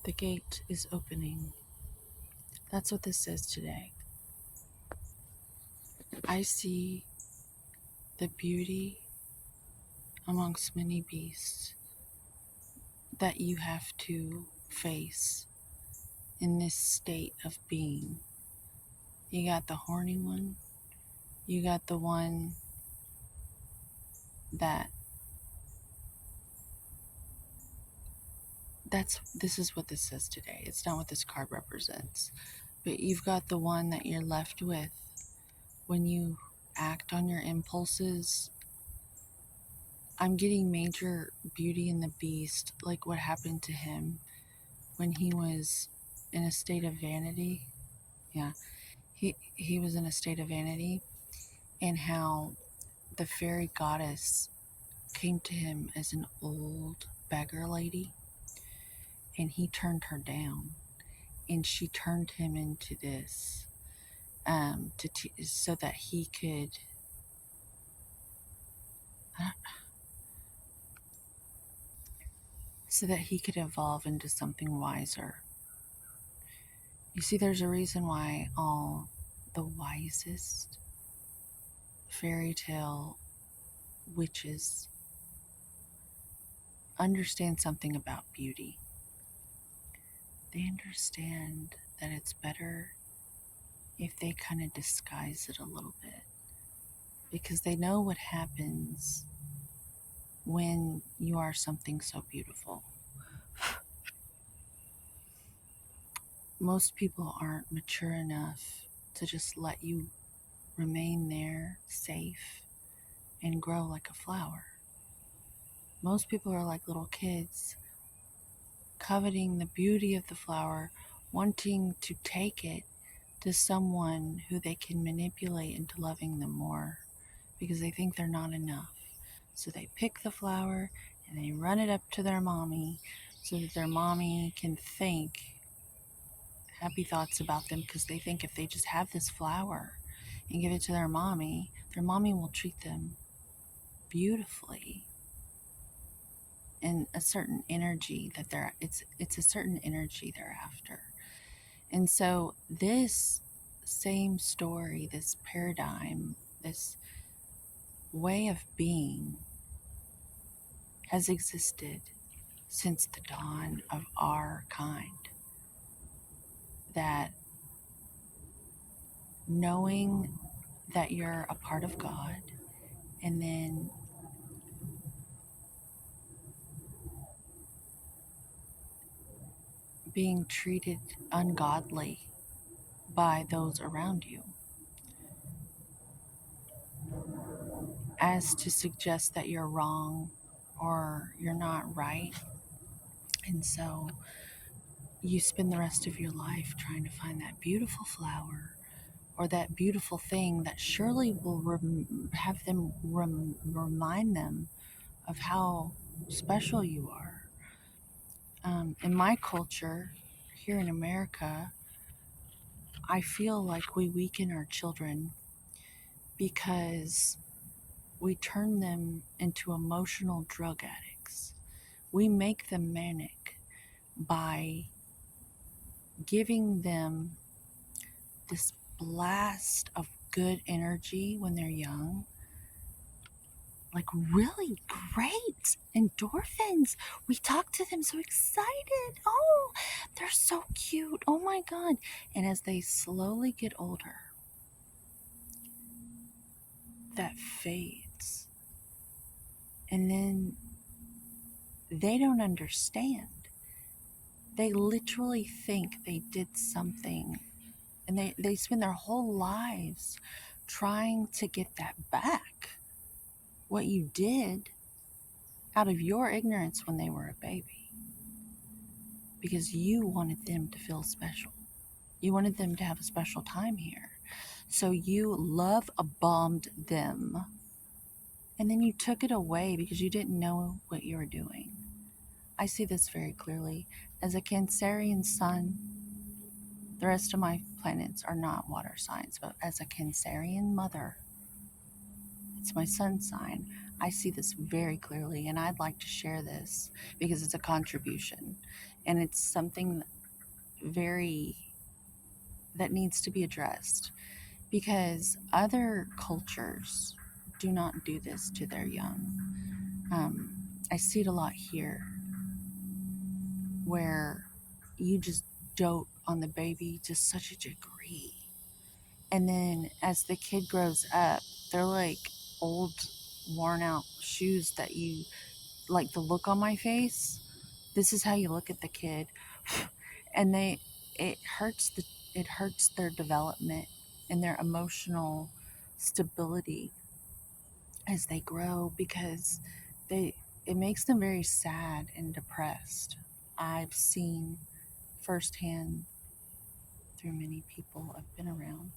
The gate is opening. That's what this says today. I see the beauty amongst many beasts that you have to face in this state of being. You got the horny one, you got the one that this is what this says today. It's not what this card represents. But you've got the one that you're left with when you act on your impulses. I'm getting major Beauty and the Beast, like what happened to him when he was in a state of vanity. Yeah, he was in a state of vanity, and how the fairy goddess came to him as an old beggar lady, and he turned her down, and she turned him into this so that he could evolve into something wiser. You see, there's a reason why all the wisest fairy tale witches understand something about beauty. They understand that it's better if they kind of disguise it a little bit, because they know what happens when you are something so beautiful. Most people aren't mature enough to just let you remain there safe and grow like a flower. Most people are like little kids, coveting the beauty of the flower, wanting to take it to someone who they can manipulate into loving them more, because they think they're not enough. So they pick the flower and they run it up to their mommy so that their mommy can think happy thoughts about them, because they think if they just have this flower and give it to their mommy will treat them beautifully in a certain energy that it's a certain energy they're after. And so this same story, this paradigm, this way of being has existed since the dawn of our kind. That knowing that you're a part of God, and then being treated ungodly by those around you, as to suggest that you're wrong or you're not right. And so you spend the rest of your life trying to find that beautiful flower or that beautiful thing that surely will have them remind them of how special you are. In my culture, here in America, I feel like we weaken our children because we turn them into emotional drug addicts. We make them manic by giving them this blast of good energy when they're young, like really great endorphins. We talk to them so excited. Oh, they're so cute. Oh my God. And as they slowly get older, that fades. And then they don't understand. They literally think they did something, and they spend their whole lives trying to get that back. What you did out of your ignorance when they were a baby, because you wanted them to feel special. You wanted them to have a special time here. So you love bombed them, and then you took it away because you didn't know what you were doing. I see this very clearly. As a Cancerian sun, the rest of my planets are not water signs, but as a Cancerian mother, it's my sun sign. I see this very clearly, and I'd like to share this because it's a contribution and it's something very that needs to be addressed because other cultures do not do this to their young. I see it a lot here where you just dote on the baby to such a degree. And then as the kid grows up, they're like old, worn out shoes that you like the look on my face. This is how you look at the kid. And it hurts it hurts their development and their emotional stability as they grow because they it makes them very sad and depressed. I've seen firsthand through many people I've been around.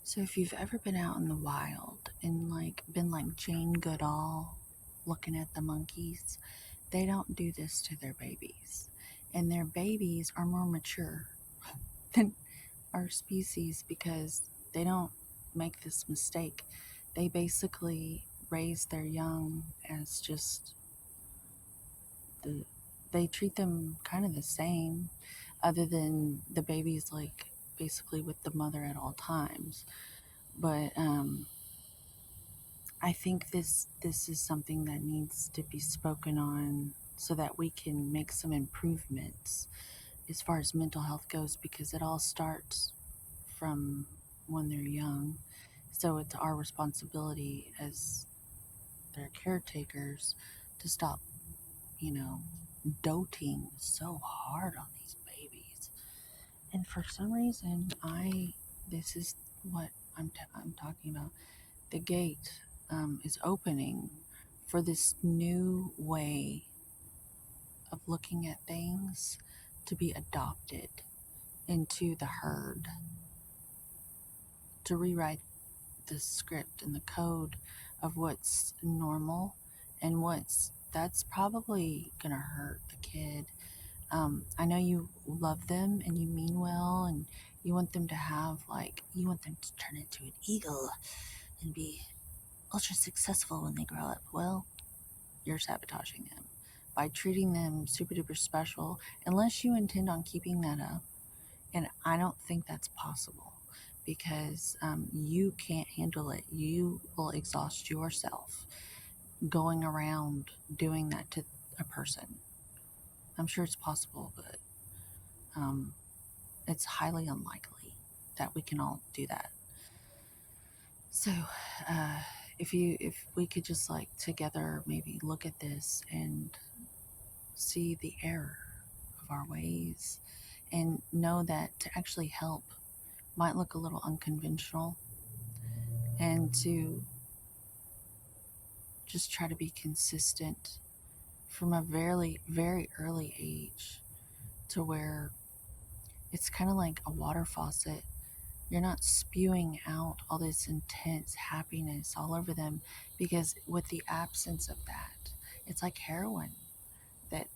So if you've ever been out in the wild and like been like Jane Goodall looking at the monkeys, they don't do this to their babies. And their babies are more mature than our species because they don't make this mistake. They basically raise their young as just the they treat them kind of the same other than the baby's like basically with the mother at all times. But I think this is something that needs to be spoken on so that we can make some improvements as far as mental health goes because it all starts from when they're young. So it's our responsibility as their caretakers to stop, you know, doting so hard on these babies. And for some reason, this is what I'm talking about. The gate is opening for this new way of looking at things to be adopted into the herd, to rewrite the script and the code of what's normal and that's probably gonna hurt the kid. I know you love them and you mean well and you want them to have you want them to turn into an eagle and be ultra successful when they grow up. Well, you're sabotaging them by treating them super duper special unless you intend on keeping that up. And I don't think that's possible because you can't handle it. You will exhaust yourself going around doing that to a person. I'm sure it's possible, but um, it's highly unlikely that we can all do that. So, uh, if we could just like together maybe look at this and see the error of our ways and know that to actually help might look a little unconventional and to just try to be consistent from a very early age to where it's kind of like a water faucet. You're not spewing out all this intense happiness all over them because with the absence of that, it's like heroin that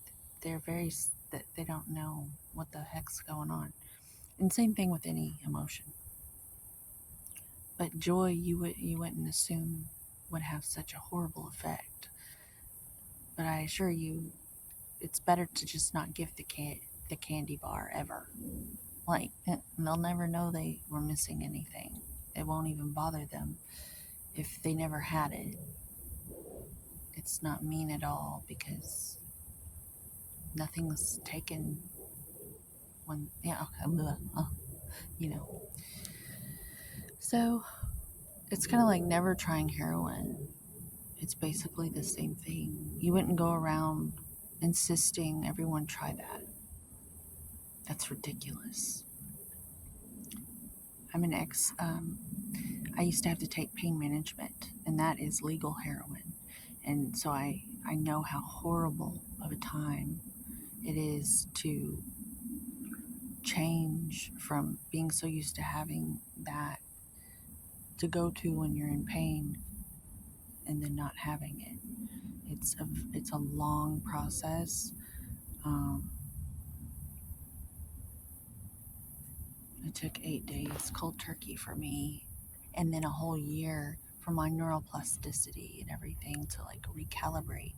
they're very that they don't know what the heck's going on. And same thing with any emotion. But joy, you wouldn't assume would have such a horrible effect. But I assure you, it's better to just not give the kid the candy bar ever. Like they'll never know they were missing anything. It won't even bother them if they never had it. It's not mean at all because nothing's taken when you know. So it's kind of like never trying heroin. It's basically the same thing. You wouldn't go around insisting everyone try that. That's ridiculous. I'm an ex. I used to have to take pain management, and that is legal heroin. And so I know how horrible of a time it is to change from being so used to having that to go to when you're in pain and then not having it. It's a long process. Um, it took 8 days cold turkey for me, and then a whole year for my neuroplasticity and everything to like recalibrate.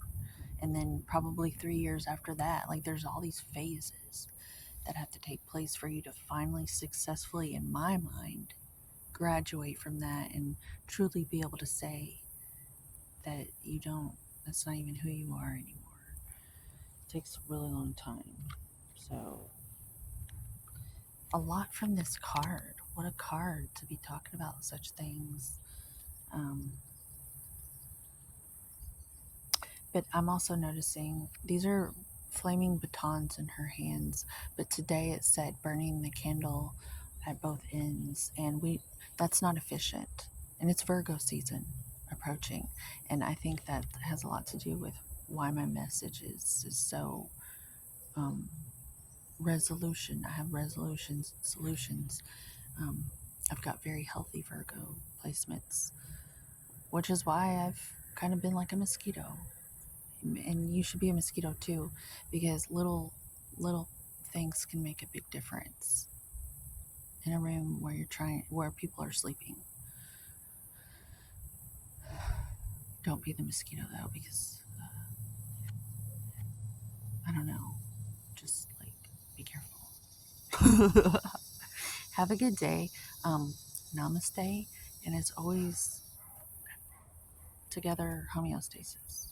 And then probably 3 years after that, like there's all these phases that have to take place for you to finally successfully, in my mind, graduate from that and truly be able to say that that's not even who you are anymore. It takes a really long time. So, a lot from this card. What a card to be talking about such things. Um, but I'm also noticing these are flaming batons in her hands. But today it said burning the candle at both ends, and that's not efficient. And it's Virgo season approaching, and I think that has a lot to do with why my message is so um, resolution. I have resolutions, solutions. Um, I've got very healthy Virgo placements, which is why I've kind of been like a mosquito. And you should be a mosquito too, because little things can make a big difference in a room where people are sleeping. Don't be the mosquito though, because I don't know. Just like be careful. Have a good day. Namaste, and as always, together homeostasis.